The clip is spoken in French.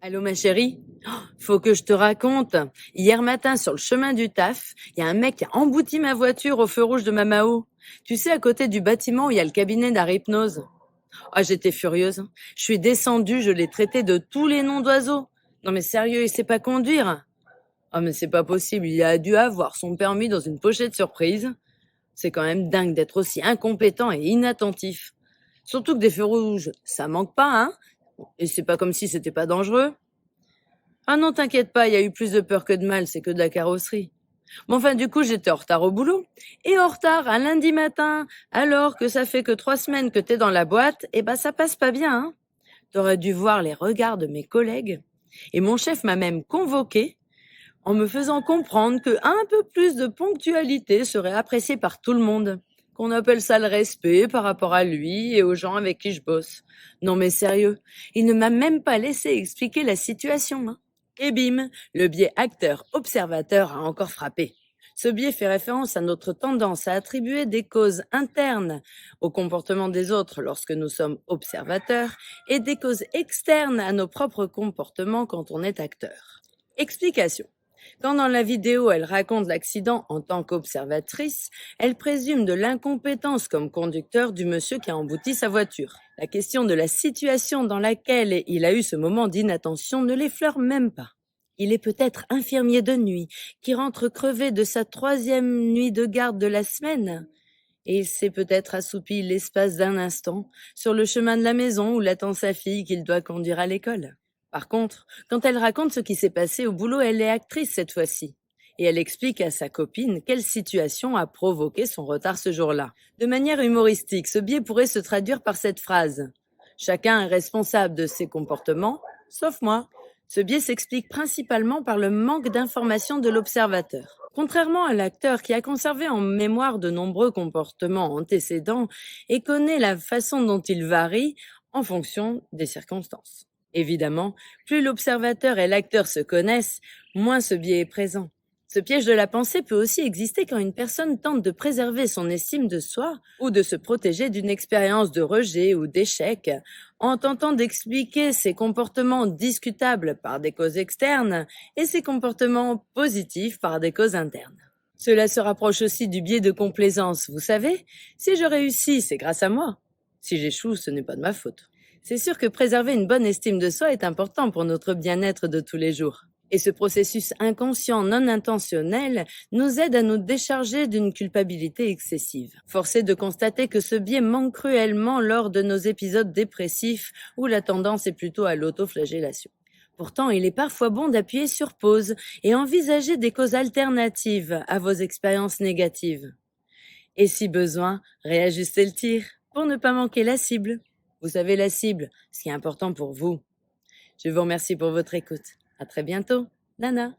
Allô ma chérie? Faut que je te raconte. Hier matin, sur le chemin du taf, il y a un mec qui a embouti ma voiture au feu rouge de Mamao. Tu sais, à côté du bâtiment où il y a le cabinet d'art hypnose. Ah, j'étais furieuse. Je suis descendue, je l'ai traité de tous les noms d'oiseaux. Non mais sérieux, il sait pas conduire. Ah mais c'est pas possible, il a dû avoir son permis dans une pochette surprise. C'est quand même dingue d'être aussi incompétent et inattentif. Surtout que des feux rouges, ça manque pas, hein? Et c'est pas comme si c'était pas dangereux. Ah non, t'inquiète pas, il y a eu plus de peur que de mal, c'est que de la carrosserie. Mais enfin, du coup, j'étais en retard au boulot. Et en retard un lundi matin, alors que ça fait que 3 semaines que t'es dans la boîte, eh ben ça passe pas bien, hein. T'aurais dû voir les regards de mes collègues. Et mon chef m'a même convoqué en me faisant comprendre que un peu plus de ponctualité serait apprécié par tout le monde. Qu'on appelle ça le respect par rapport à lui et aux gens avec qui je bosse. Non mais sérieux, il ne m'a même pas laissé expliquer la situation, hein. Et bim, le biais acteur-observateur a encore frappé. Ce biais fait référence à notre tendance à attribuer des causes internes au comportement des autres lorsque nous sommes observateurs et des causes externes à nos propres comportements quand on est acteur. Explication. Quand dans la vidéo elle raconte l'accident en tant qu'observatrice, elle présume de l'incompétence comme conducteur du monsieur qui a embouti sa voiture. La question de la situation dans laquelle il a eu ce moment d'inattention ne l'effleure même pas. Il est peut-être infirmier de nuit, qui rentre crevé de sa 3e nuit de garde de la semaine. Et il s'est peut-être assoupi l'espace d'un instant sur le chemin de la maison où l'attend sa fille qu'il doit conduire à l'école. Par contre, quand elle raconte ce qui s'est passé au boulot, elle est actrice cette fois-ci. Et elle explique à sa copine quelle situation a provoqué son retard ce jour-là. De manière humoristique, ce biais pourrait se traduire par cette phrase. Chacun est responsable de ses comportements, sauf moi. Ce biais s'explique principalement par le manque d'information de l'observateur. Contrairement à l'acteur qui a conservé en mémoire de nombreux comportements antécédents et connaît la façon dont ils varient en fonction des circonstances. Évidemment, plus l'observateur et l'acteur se connaissent, moins ce biais est présent. Ce piège de la pensée peut aussi exister quand une personne tente de préserver son estime de soi ou de se protéger d'une expérience de rejet ou d'échec en tentant d'expliquer ses comportements discutables par des causes externes et ses comportements positifs par des causes internes. Cela se rapproche aussi du biais de complaisance, vous savez. Si je réussis, c'est grâce à moi. Si j'échoue, ce n'est pas de ma faute. C'est sûr que préserver une bonne estime de soi est important pour notre bien-être de tous les jours. Et ce processus inconscient non intentionnel nous aide à nous décharger d'une culpabilité excessive. Force est de constater que ce biais manque cruellement lors de nos épisodes dépressifs où la tendance est plutôt à l'autoflagellation. Pourtant, il est parfois bon d'appuyer sur pause et envisager des causes alternatives à vos expériences négatives. Et si besoin, réajuster le tir pour ne pas manquer la cible. Vous savez la cible, ce qui est important pour vous. Je vous remercie pour votre écoute. À très bientôt. Nana.